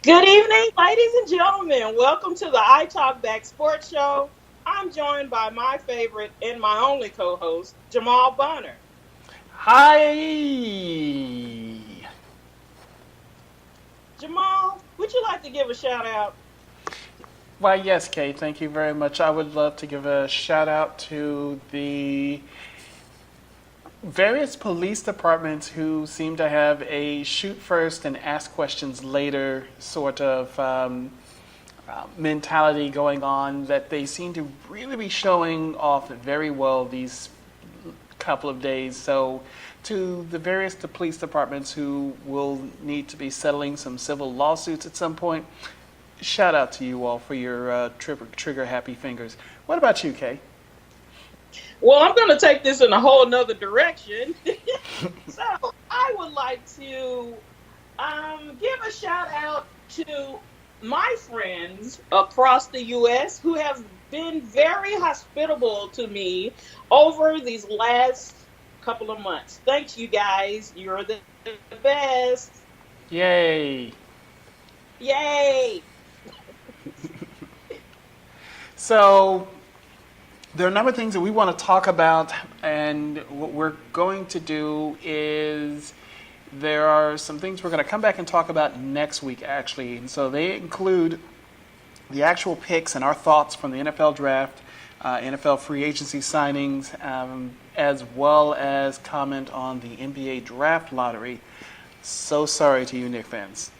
Good evening, ladies and gentlemen. Welcome to the I Talk Back Sports Show. I'm joined by my favorite and my only co-host, Jamal Bonner. Hi. Jamal, would you like to give a shout out? Why, yes, Kay, thank you very much. I would love to give a shout out to the various police departments who seem to have a shoot first and ask questions later sort of mentality going on that they seem to really be showing off very well these couple of days. So, to the various police departments who will need to be settling some civil lawsuits at some point, shout out to you all for your trigger happy fingers. What about you, Kay? Well, I'm going to take this in a whole nother direction. So I would like to give a shout out to my friends across the U.S. who have been very hospitable to me over these last couple of months. Thanks, you guys. You're the best. Yay! Yay! So, there are a number of things that we want to talk about, and what we're going to do is there are some things we're going to come back and talk about next week, actually. And so they include the actual picks and our thoughts from the NFL draft, NFL free agency signings, as well as comment on the NBA draft lottery. So sorry to you, Knicks fans,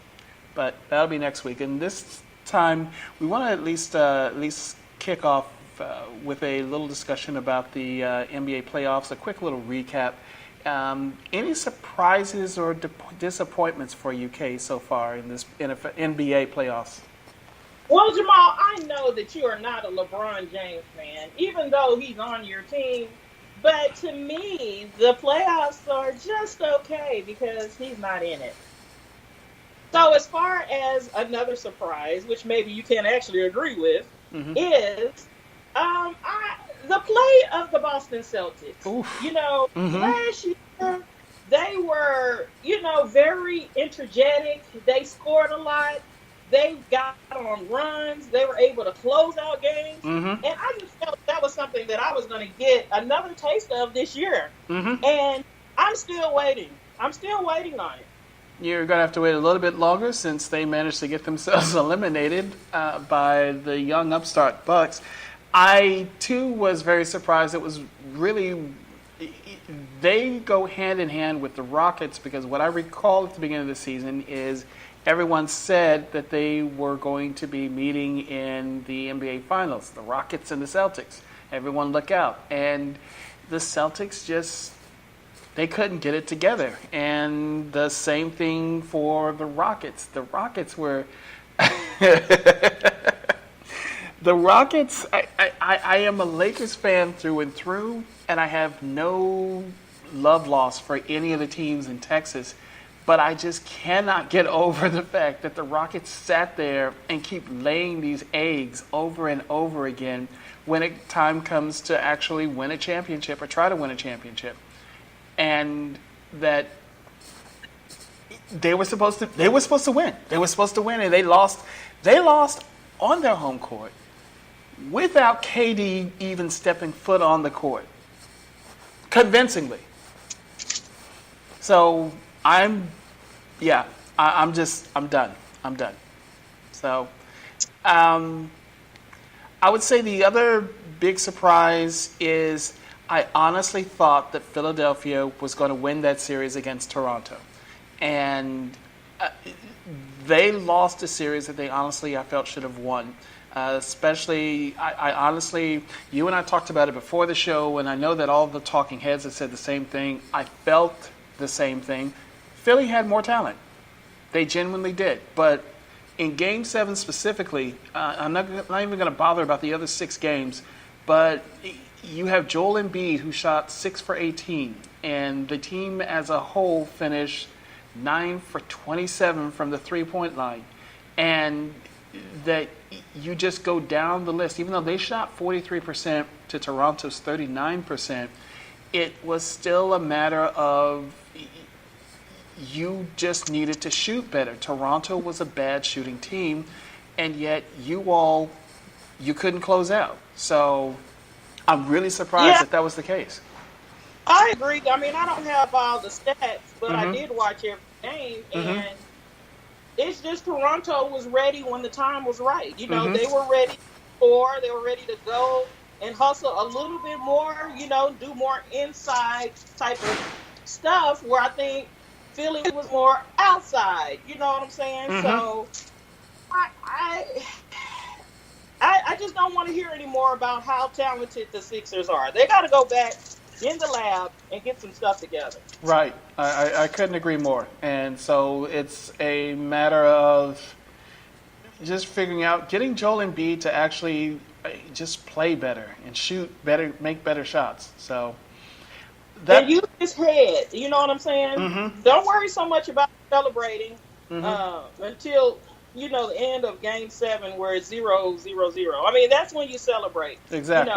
but that'll be next week. And this time, we want to at least kick off with a little discussion about the NBA playoffs, a quick little recap. Any surprises or disappointments for UK so far in this NBA playoffs? Well, Jamal, I know that you are not a LeBron James fan, even though he's on your team. But to me, the playoffs are just okay because he's not in it. So, as far as another surprise, which maybe you can actually agree with, Mm-hmm. is the play of the Boston Celtics. Oof. Mm-hmm. Last year they were, very energetic. They scored a lot. They got on runs. They were able to close out games. Mm-hmm. And I just felt that was something that I was going to get another taste of this year. Mm-hmm. And I'm still waiting. I'm still waiting on it. You're going to have to wait a little bit longer since they managed to get themselves eliminated by the young upstart Bucks. I, too, was very surprised. It was really, they go hand in hand with the Rockets because what I recall at the beginning of the season is everyone said that they were going to be meeting in the NBA Finals, the Rockets and the Celtics. Everyone look out. And the Celtics just, they couldn't get it together. And the same thing for the Rockets. The Rockets were... The Rockets, I am a Lakers fan through and through, and I have no love lost for any of the teams in Texas, but I just cannot get over the fact that the Rockets sat there and keep laying these eggs over and over again when time comes to actually win a championship or try to win a championship. And that they were supposed to win. They were supposed to win, and they lost on their home court without KD even stepping foot on the court, convincingly. So I'm done. I'm done. So I would say the other big surprise is I honestly thought that Philadelphia was going to win that series against Toronto, and they lost a series that they honestly I felt should have won. Especially, I honestly, you and I talked about it before the show, and I know that all the talking heads have said the same thing. I felt the same thing. Philly had more talent. They genuinely did. But in Game 7 specifically, I'm not even going to bother about the other 6 games, but you have Joel Embiid, who shot 6 for 18, and the team as a whole finished 9 for 27 from the three-point line. And that you just go down the list, even though they shot 43% to Toronto's 39%, it was still a matter of you just needed to shoot better. Toronto was a bad shooting team, and yet you couldn't close out. So I'm really surprised Yeah, that was the case. I agree. I mean, I don't have all the stats, but I Mm-hmm. did watch every game, Mm-hmm. and it's just Toronto was ready when the time was right. Mm-hmm. They were ready to score, they were ready to go and hustle a little bit more, do more inside type of stuff where I think Philly was more outside. You know what I'm saying? Mm-hmm. So I I just don't want to hear any more about how talented the Sixers are. They got to go back in the lab and get some stuff together. Right. I couldn't agree more. And so it's a matter of just figuring out getting Joel Embiid to actually just play better and shoot better, make better shots. So And that. use his head. You know what I'm saying? Mm-hmm. Don't worry so much about celebrating Mm-hmm. until the end of Game 7, where it's 0-0-0. I mean, that's when you celebrate. Exactly.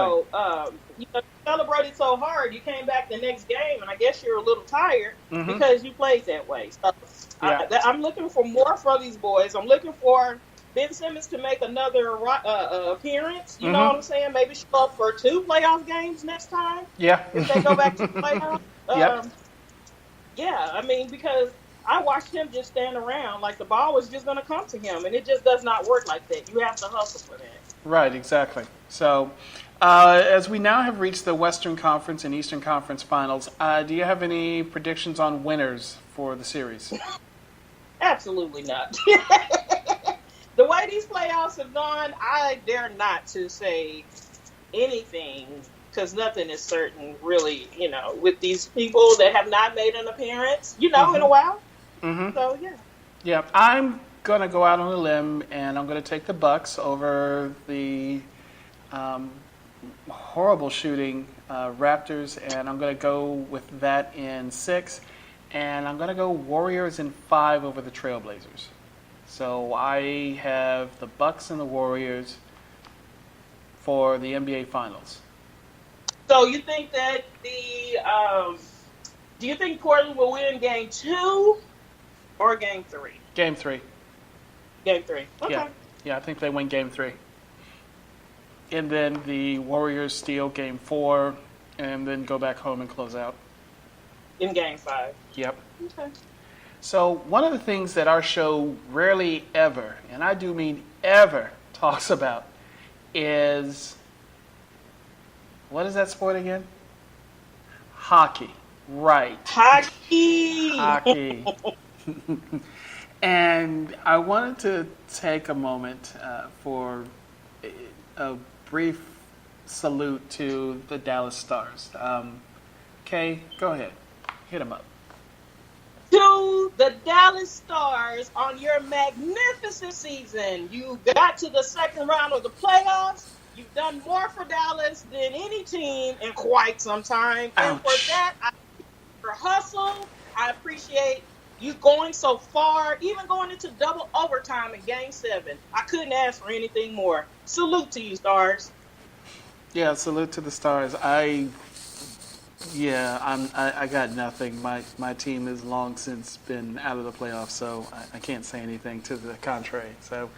You celebrated so hard, you came back the next game, and I guess you're a little tired Mm-hmm. because you played that way. So Yeah. I'm looking for more from these boys. I'm looking for Ben Simmons to make another appearance. You know Mhm. what I'm saying? Maybe show up for 2 playoff games next time Yeah. if they go back to the playoffs. Yep. Yeah, I mean, because I watched him just stand around like the ball was just going to come to him, and it just does not work like that. You have to hustle for that. Right. Exactly. So, as we now have reached the Western Conference and Eastern Conference Finals, do you have any predictions on winners for the series? Absolutely not. The way these playoffs have gone, I dare not to say anything because nothing is certain, really, with these people that have not made an appearance, in a while. Mm-hmm. So, yeah. Yeah. I'm gonna go out on a limb, and I'm gonna take the Bucks over the horrible shooting Raptors, and I'm gonna go with that in 6, and I'm gonna go Warriors in 5 over the Trailblazers. So I have the Bucks and the Warriors for the NBA Finals. So you think that do you think Portland will win Game 2 or Game 3? Game 3. Game 3. Okay. Yeah, I think they win Game 3. And then the Warriors steal Game 4, and then go back home and close out. In Game 5. Yep. Okay. So one of the things that our show rarely ever, and I do mean ever, talks about is, what is that sport again? Hockey. Right. Hockey. Hockey. And I wanted to take a moment for a brief salute to the Dallas Stars. Kay, go ahead. Hit them up. To the Dallas Stars on your magnificent season. You got to the second round of the playoffs. You've done more for Dallas than any team in quite some time. And Ouch. for that, I appreciate your hustle. I appreciate you going so far, even going into double overtime in Game 7. I couldn't ask for anything more. Salute to you, Stars. Yeah, salute to the Stars. I got nothing. My team has long since been out of the playoffs, so I can't say anything to the contrary. So,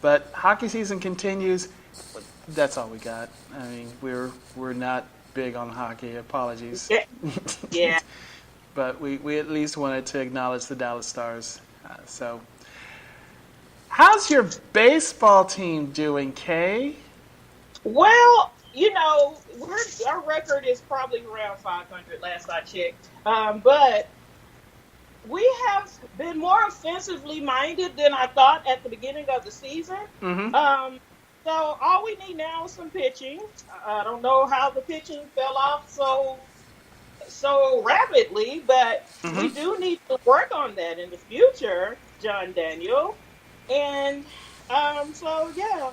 but hockey season continues. That's all we got. I mean, we're not big on hockey. Apologies. Yeah. But we at least wanted to acknowledge the Dallas Stars. So, how's your baseball team doing, Kay? Well, our record is probably around 500 last I checked. But we have been more offensively minded than I thought at the beginning of the season. Mm-hmm. So all we need now is some pitching. I don't know how the pitching fell off so rapidly, but we do need to work on that in the future, John Daniel. And so, yeah,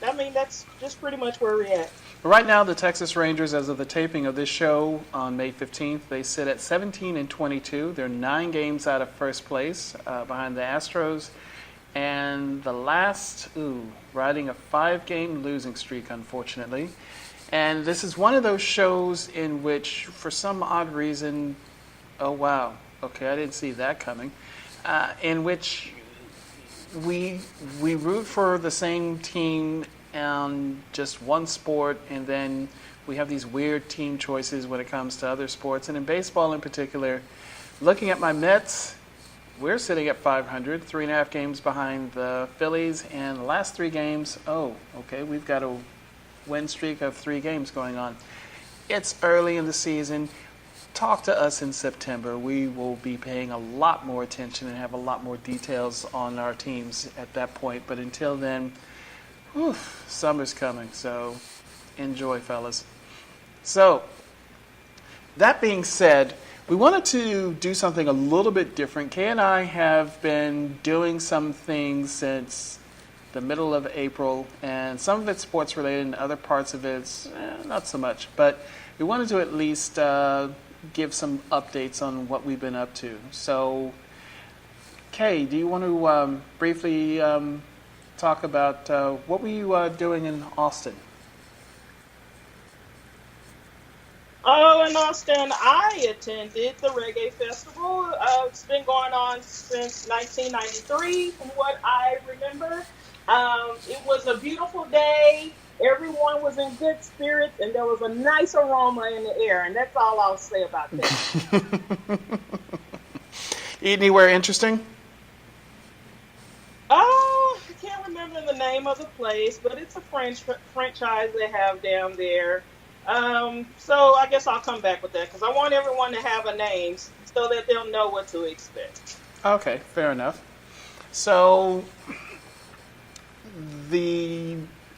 I mean, that's just pretty much where we're at. Right now, the Texas Rangers, as of the taping of this show on May 15th, they sit at 17-22. They're 9 games out of first place, behind the Astros, and the last, riding a 5-game losing streak, unfortunately. And this is one of those shows in which, for some odd reason, oh wow, Okay, I didn't see that coming. In which we root for the same team on just one sport, and then we have these weird team choices when it comes to other sports. And in baseball in particular, looking at my Mets, we're sitting at 500, 3.5 games behind the Phillies, and the last 3 games, we've got a win streak of 3 games going on. It's early in the season. Talk to us in September. We will be paying a lot more attention and have a lot more details on our teams at that point. But until then, summer's coming, so enjoy, fellas. So, that being said, we wanted to do something a little bit different. Kay and I have been doing some things since the middle of April, and some of it's sports related and other parts of it's not so much. But we wanted to at least give some updates on what we've been up to. So, Kay, do you want to briefly talk about what were you doing in Austin? Oh, in Austin, I attended the Reggae Festival. It's been going on since 1993, from what I remember. It was a beautiful day. Everyone was in good spirits, and there was a nice aroma in the air, and that's all I'll say about that. Eat anywhere interesting? Oh, I can't remember the name of the place, but it's a franchise they have down there. So I guess I'll come back with that because I want everyone to have a name so that they'll know what to expect. Okay, fair enough. So the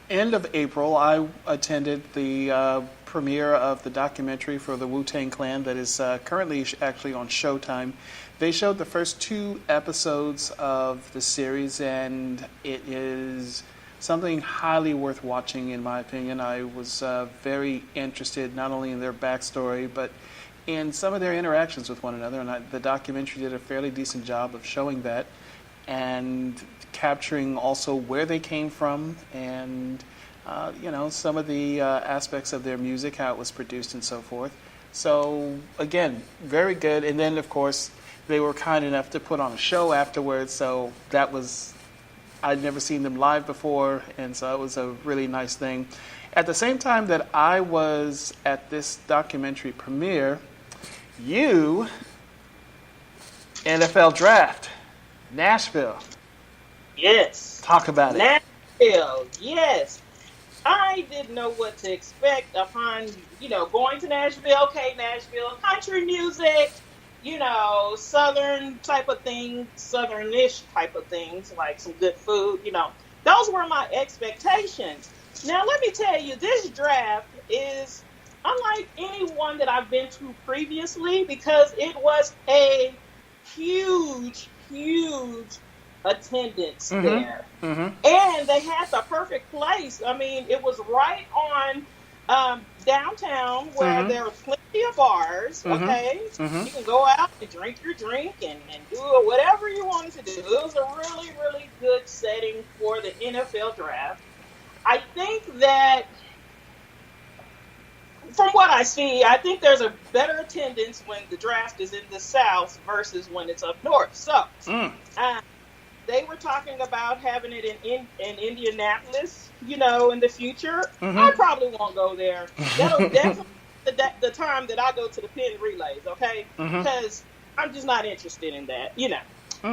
end of April, I attended the premiere of the documentary for the WuTang Clan that is currently actually on Showtime. They showed the first 2 episodes of the series, and it is something highly worth watching, in my opinion. I was very interested not only in their backstory, but in some of their interactions with one another. And the documentary did a fairly decent job of showing that and capturing also where they came from and, some of the aspects of their music, how it was produced and so forth. So, again, very good. And then, of course, they were kind enough to put on a show afterwards, so that was... I'd never seen them live before, and so it was a really nice thing. At the same time that I was at this documentary premiere, NFL Draft, Nashville. Yes. Talk about it. Nashville, yes. I didn't know what to expect upon, going to Nashville. Okay, Nashville, country music, Southern type of things, Southern-ish type of things, like some good food, Those were my expectations. Now, let me tell you, this draft is unlike any one that I've been to previously because it was a huge, huge attendance there. Mm-hmm. And they had the perfect place. I mean, it was right on downtown where there were plenty of bars, okay? You can go out and drink your drink and do whatever you wanted to do. It was a really, really good setting for the NFL draft. I think that, from what I see, I think there's a better attendance when the draft is in the South versus when it's up north. So, they were talking about having it in Indianapolis, in the future. I probably won't go there. That'll definitely be the time that I go to the pin relays, okay? Because I'm just not interested in that,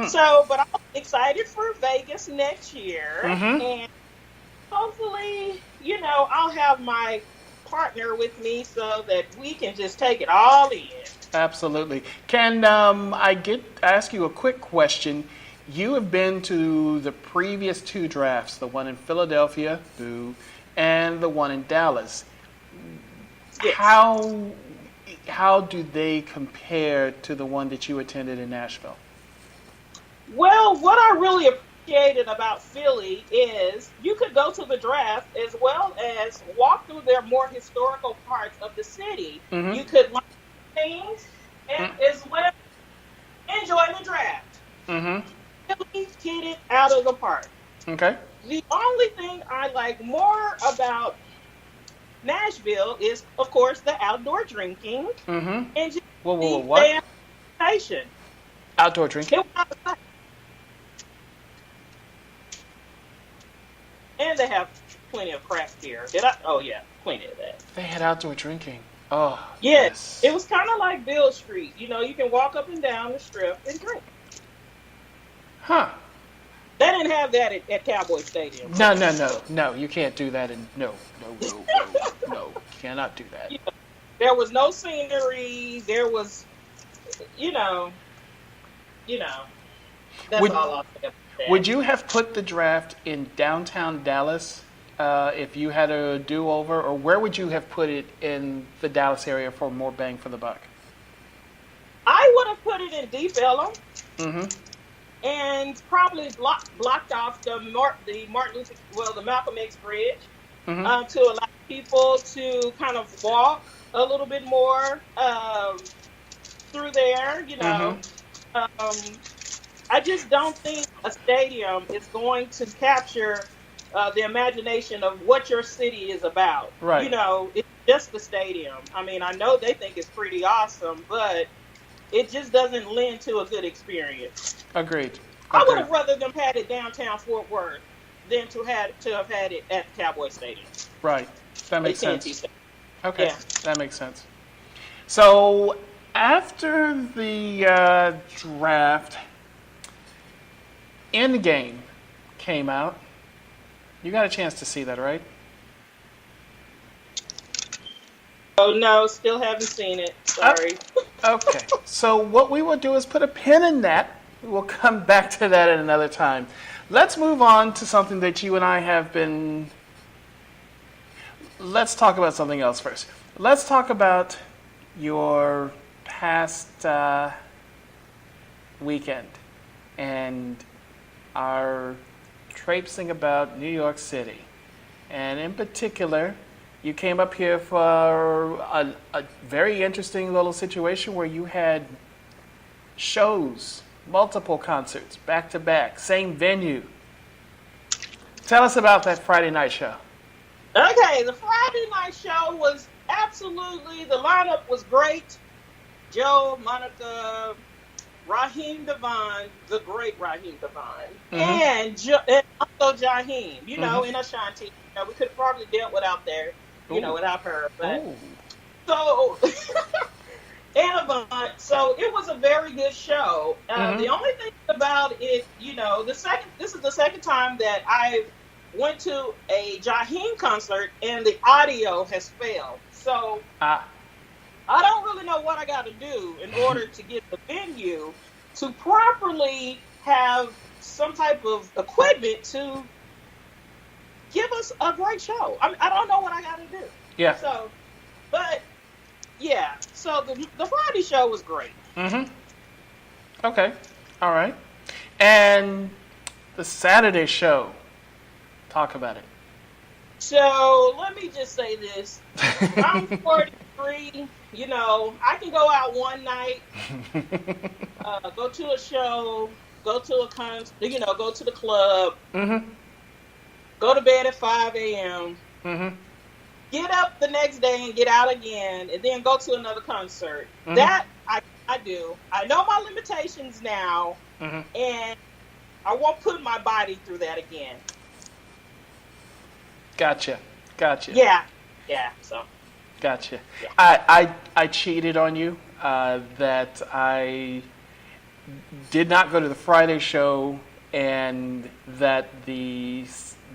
So, but I'm excited for Vegas next year. And hopefully, I'll have my partner with me so that we can just take it all in. Absolutely. Can I ask you a quick question? You have been to the previous 2 drafts, the one in Philadelphia, and the one in Dallas. Yes. How do they compare to the one that you attended in Nashville? Well, what I really appreciated about Philly is you could go to the draft as well as walk through their more historical parts of the city. You could learn things and as well enjoy the draft. Philly hit it out of the park. Okay. The only thing I like more about Nashville is, of course, the outdoor drinking and just what? the Outdoor drinking. It was outside. And they have plenty of craft beer. Oh yeah, plenty of that. They had outdoor drinking. Oh, Yeah, yes. it was kind of like Bill Street. You know, you can walk up and down the strip and drink. Huh. They didn't have that at Cowboy Stadium. No. You can't do that. No. Cannot do that. You know, there was no scenery. There was, you know. That's all I'll say about that. Would you have put the draft in downtown Dallas if you had a do-over, or where would you have put it in the Dallas area for more bang for the buck? I would have put it in Deep Ellum. Mm-hmm. And probably blocked off the Malcolm X Bridge to allow people to kind of walk a little bit more through there. You know, I just don't think a stadium is going to capture the imagination of what your city is about. Right. You know, it's just the stadium. I mean, I know they think it's pretty awesome, but it just doesn't lend to a good experience. Agreed. I would have rather them had it downtown Fort Worth than to have had it at Cowboy Stadium. Right. That makes sense. Okay. Yeah. That makes sense. So after the draft, Endgame came out. You got a chance to see that, right? Oh, no, still haven't seen it. Sorry. Okay. So what we will do is put a pin in that. We'll come back to that at another time. Let's move on to something that you and I have been... Let's talk about something else first. Let's talk about your past weekend and our traipsing about New York City. And in particular, you came up here for a very interesting little situation where you had shows, multiple concerts, back to back, same venue. Tell us about that Friday night show. Okay, the Friday night show was absolutely, the lineup was great. Joe, Monica, Raheem Devon, the great Raheem Devon, and also Jaheim, you know, and Ashanti. You know, we could have probably dealt without without her. But so, and Avant. So it was a very good show. The only thing about it, you know, this is the second time that I went to a Jaheim concert and the audio has failed. So I don't really know what I got to do in order to get the venue to properly have some type of equipment to give us a great show. I don't know what I got to do. Yeah. So, but yeah. So the Friday show was great. Okay. All right. And the Saturday show. Talk about it. So let me just say this. I'm 43. You know, I can go out one night, go to a show, go to a concert, you know, go to the club, go to bed at 5 a.m., get up the next day and get out again, and then go to another concert. That I do. I know my limitations now, and I won't put my body through that again. Gotcha. Yeah. So. Gotcha. Yeah. I cheated on you. That I did not go to the Friday show, and that the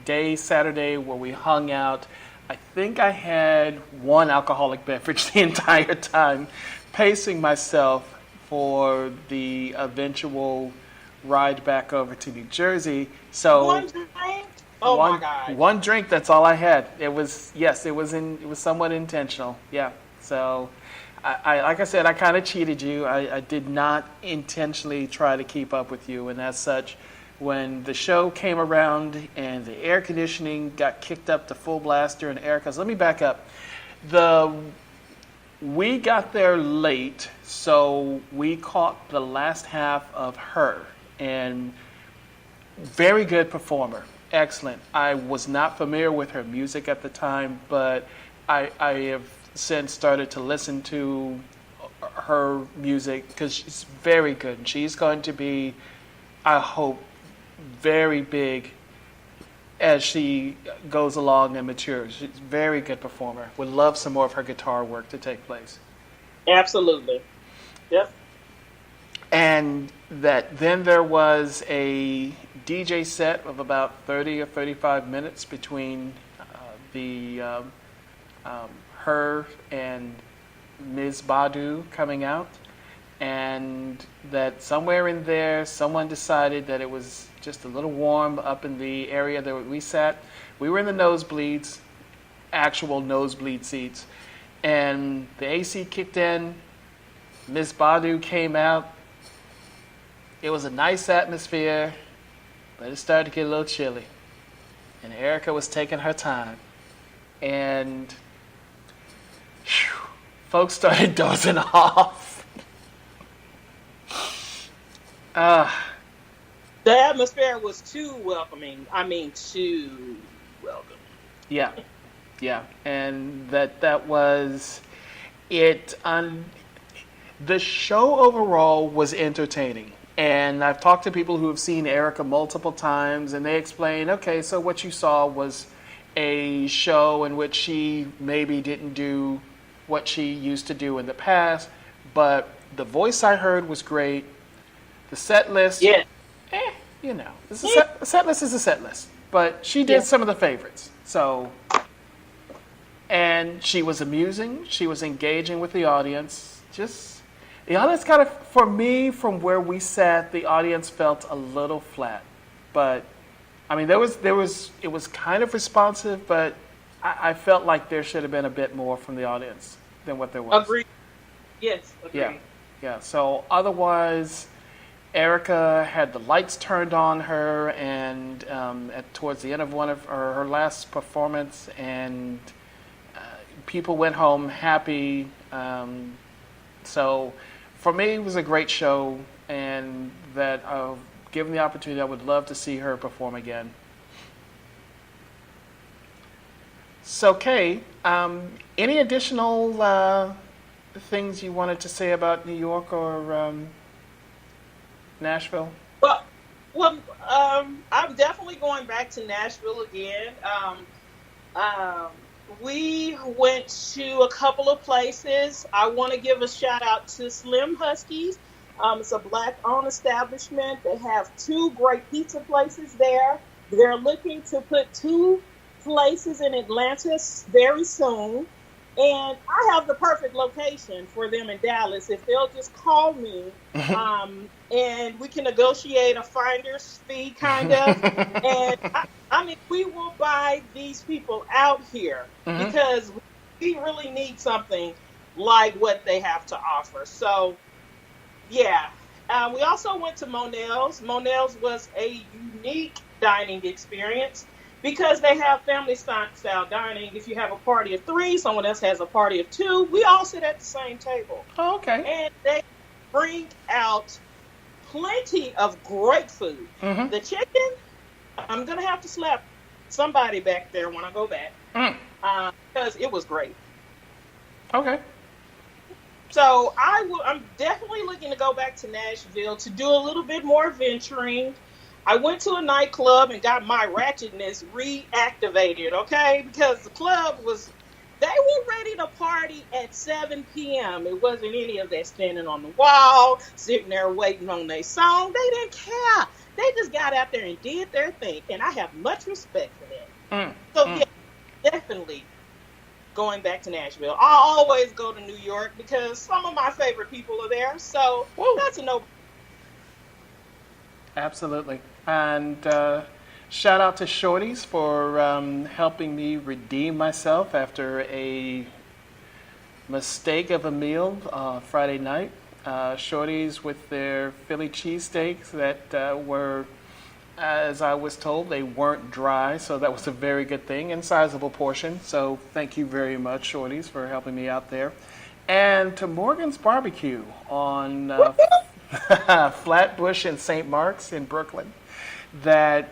day Saturday where we hung out, I think I had one alcoholic beverage the entire time, pacing myself for the eventual ride back over to New Jersey. So one drink? Oh my God! One drink. That's all I had. It was somewhat intentional. Yeah. So, I like I said, I kind of cheated you. I did not intentionally try to keep up with you, and as such, when the show came around and the air conditioning got kicked up to full blast during Erica's, let me back up. We got there late, so we caught the last half of Her, and very good performer. Excellent. I was not familiar with her music at the time, but I have since started to listen to her music because she's very good. And she's going to be, I hope, very big as she goes along and matures. She's a very good performer. Would love some more of her guitar work to take place. Absolutely. Yep. And that then there was a DJ set of about 30 or 35 minutes between the her and Ms. Badu coming out, and that somewhere in there someone decided that it was just a little warm up in the area that we sat. We were in the nosebleeds, actual nosebleed seats, and the AC kicked in. Ms. Badu came out. It was a nice atmosphere, but it started to get a little chilly. And Erica was taking her time. And folks started dozing off. The atmosphere was too welcoming. I mean, too welcoming. Yeah, yeah. And that was it. The show overall was entertaining. And I've talked to people who have seen Erica multiple times, and they explain, okay, so what you saw was a show in which she maybe didn't do what she used to do in the past, but the voice I heard was great. The set list, yeah, the set list is a set list, but she did some of the favorites. So, and she was amusing. She was engaging with the audience. The audience kind of, for me, from where we sat, the audience felt a little flat. But, I mean, it was kind of responsive, but I felt like there should have been a bit more from the audience than what there was. Agreed. Yes, agreed. Yeah. So, otherwise, Erica had the lights turned on her, and towards the end of one of her last performance, and people went home happy. So, for me, it was a great show, and that given the opportunity, I would love to see her perform again. So, Kay, any additional things you wanted to say about New York or Nashville? Well, I'm definitely going back to Nashville again. We went to a couple of places. I want to give a shout out to Slim Huskies. It's a black-owned establishment. They have 2 great pizza places there. They're looking to put 2 places in Atlanta very soon. And I have the perfect location for them in Dallas. If they'll just call me, and we can negotiate a finder's fee, kind of. And I mean, we will buy these people out here because we really need something like what they have to offer. So, yeah. We also went to Monell's. Monell's was a unique dining experience, because they have family-style dining. If you have a party of 3, someone else has a party of 2, we all sit at the same table. Oh, okay. And they bring out plenty of great food. The chicken, I'm going to have to slap somebody back there when I go back, because it was great. Okay. So I'm definitely looking to go back to Nashville to do a little bit more venturing. I went to a nightclub and got my ratchetness reactivated, okay? Because the club they were ready to party at 7 p.m. It wasn't any of that standing on the wall, sitting there waiting on their song. They didn't care. They just got out there and did their thing, and I have much respect for that. Yeah, definitely going back to Nashville. I always go to New York because some of my favorite people are there, so that's a no. Absolutely. And shout out to Shorties for helping me redeem myself after a mistake of a meal Friday night. Shorties with their Philly cheesesteaks that were, as I was told, they weren't dry, so that was a very good thing and sizable portion. So thank you very much, Shorties, for helping me out there. And to Morgan's Barbecue on Flatbush and St. Mark's in Brooklyn, that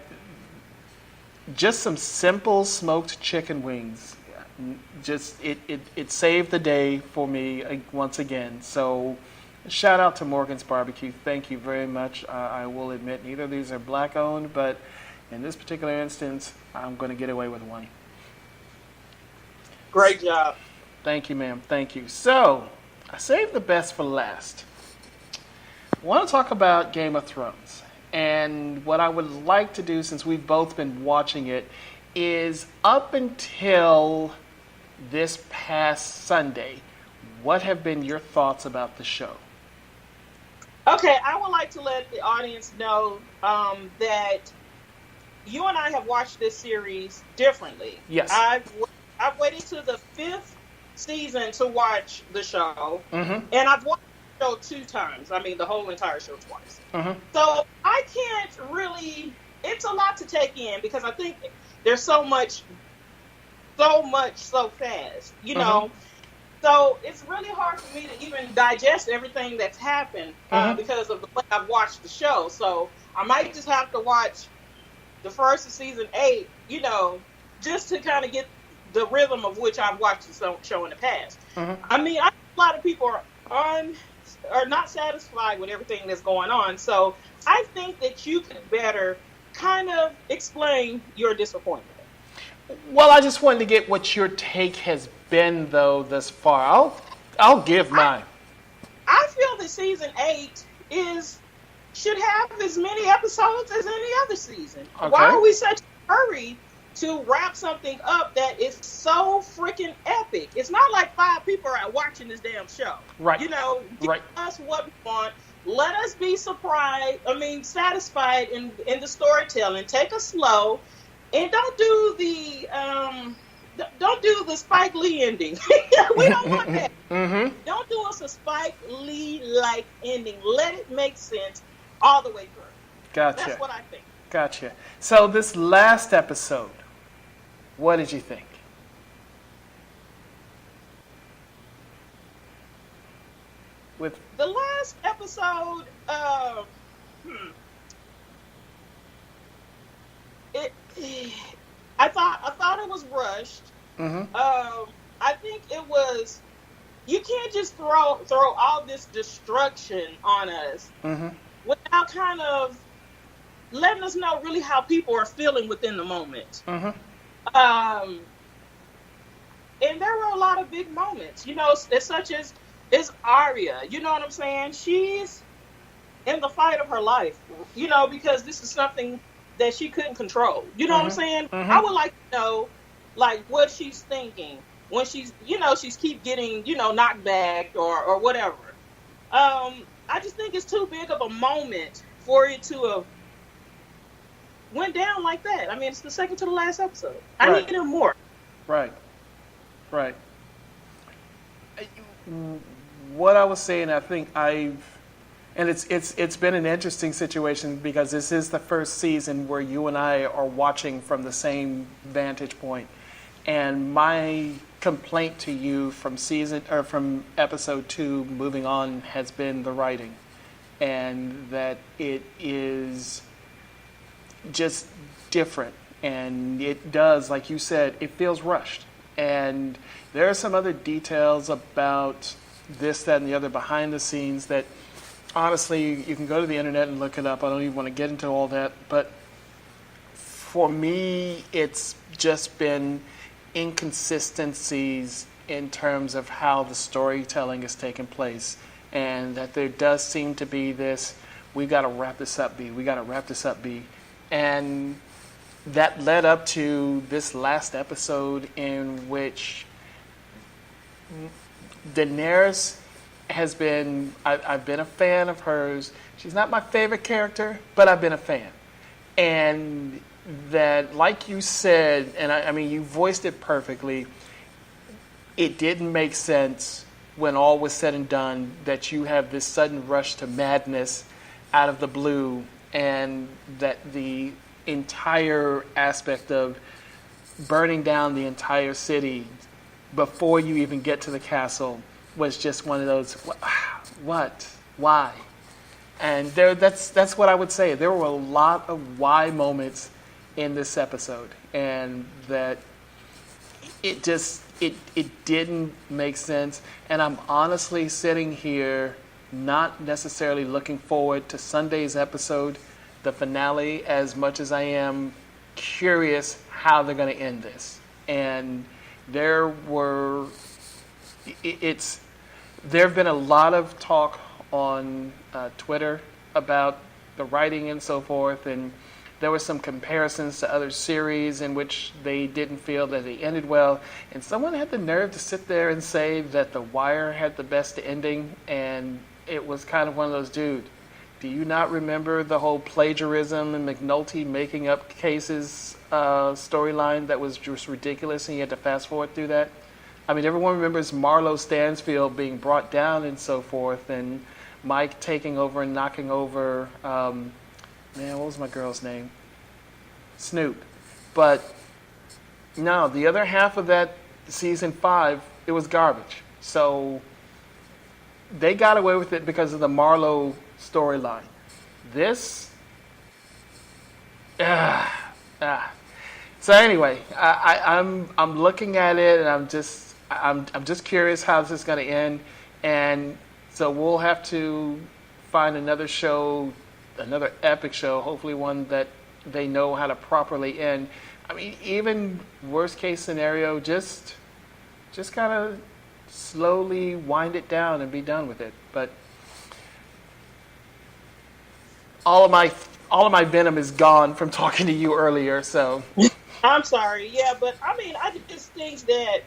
just some simple smoked chicken wings. just it saved the day for me once again. So shout out to Morgan's Barbecue. Thank you very much. I will admit neither of these are black owned, but in this particular instance, I'm going to get away with one. Great job. Thank you, ma'am. Thank you. So I saved the best for last. I want to talk about Game of Thrones. And what I would like to do, since we've both been watching it, is up until this past Sunday, what have been your thoughts about the show? Okay, I would like to let the audience know that you and I have watched this series differently. Yes. I've waited to the 5th season to watch the show, Mm-hmm. and I've watched the show 2 times. I mean, the whole entire show twice. Mm-hmm. So I can't really. It's a lot to take in because I think there's so much so fast, you know. So it's really hard for me to even digest everything that's happened because of the way I've watched the show. So I might just have to watch the first of season 8, you know, just to kind of get the rhythm of which I've watched the show in the past. I mean, a lot of people are not satisfied with everything that's going on. So I think that you could better kind of explain your disappointment. Well, I just wanted to get what your take has been, though, thus far. I'll give mine. I feel that season 8 should have as many episodes as any other season. Okay. Why are we such a hurry to wrap something up that is so freaking epic? It's not like 5 people are watching this damn show. Right. You know, give us what we want. Let us be satisfied in the storytelling. Take us slow. And don't do the Spike Lee ending. We don't want that. Don't do us a Spike Lee-like ending. Let it make sense all the way through. Gotcha. That's what I think. Gotcha. So this last episode, what did you think? With the last episode, I thought it was rushed. I think it was. You can't just throw all this destruction on us without kind of letting us know really how people are feeling within the moment. And there were a lot of big moments, you know, such as Arya. You know what I'm saying? She's in the fight of her life, you know, because this is something that she couldn't control. You know what I'm saying? I would like to know, like, what she's thinking when she's keep getting, you know, knocked back or whatever. I just think it's too big of a moment for it to have went down like that. I mean, it's the second to the last episode. I needed more. Right. What I was saying, I think and it's been an interesting situation because this is the first season where you and I are watching from the same vantage point. And my complaint to you from episode 2 moving on has been the writing, and that it is just different, and it does, like you said, it feels rushed. And there are some other details about this, that, and the other behind the scenes that honestly, you can go to the internet and look it up. I don't even want to get into all that. But for me, it's just been inconsistencies in terms of how the storytelling has taken place. And that there does seem to be this, we got to wrap this up, B. We got to wrap this up, B. And that led up to this last episode in which Daenerys has been, I've been a fan of hers. She's not my favorite character, but I've been a fan. And that, like you said, and I mean, you voiced it perfectly, it didn't make sense when all was said and done that you have this sudden rush to madness out of the blue, and that the entire aspect of burning down the entire city before you even get to the castle was just one of those, what, why? And that's what I would say. There were a lot of why moments in this episode, and that it didn't make sense, and I'm honestly sitting here not necessarily looking forward to Sunday's episode, the finale, as much as I am curious how they're going to end this. And there have been a lot of talk on Twitter about the writing and so forth, and there were some comparisons to other series in which they didn't feel that they ended well. And someone had the nerve to sit there and say that The Wire had the best ending, and it was kind of one of those, dude, do you not remember the whole plagiarism and McNulty making up cases storyline that was just ridiculous, and you had to fast forward through that? I mean, everyone remembers Marlo Stansfield being brought down and so forth, and Mike taking over and knocking over, what was my girl's name? Snoop. But no, the other half of that season 5, it was garbage. So they got away with it because of the Marlo storyline. This, So anyway, I'm looking at it, and I'm just curious how this is going to end, and so we'll have to find another show, another epic show, hopefully one that they know how to properly end. I mean, even worst case scenario, just kind of slowly wind it down and be done with it. But all of my venom is gone from talking to you earlier, so. I'm sorry. Yeah, but I mean, I just think that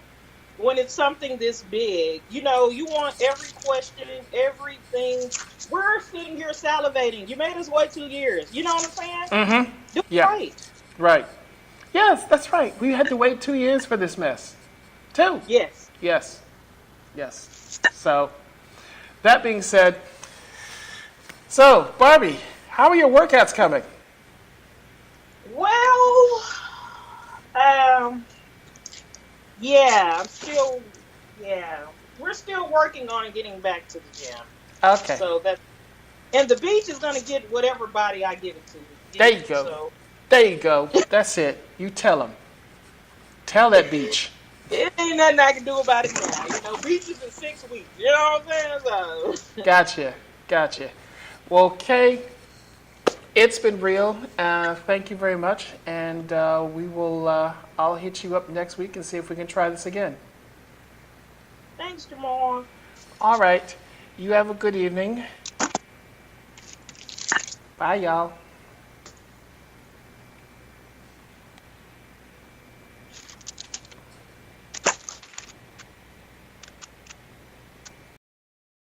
when it's something this big, you want every question, everything. We're sitting here salivating. You made us wait 2 years. You know what I'm saying? Mm-hmm. Do it Yeah. right. Right. Yes, that's right. We had to wait 2 years for this mess. 2. Yes. Yes. So, that being said, so Barbie, how are your workouts coming? Well, we're still working on getting back to the gym. Okay. So and the beach is going to get whatever body I give it to. There you go. So, there you go. That's it. You tell them. Tell that beach. It ain't nothing I can do about it now. Beaches in 6 weeks. You know what I'm saying? So. Gotcha. Well, Kay, it's been real. Thank you very much. And we will. I'll hit you up next week and see if we can try this again. Thanks, Jamal. All right. You have a good evening. Bye, y'all.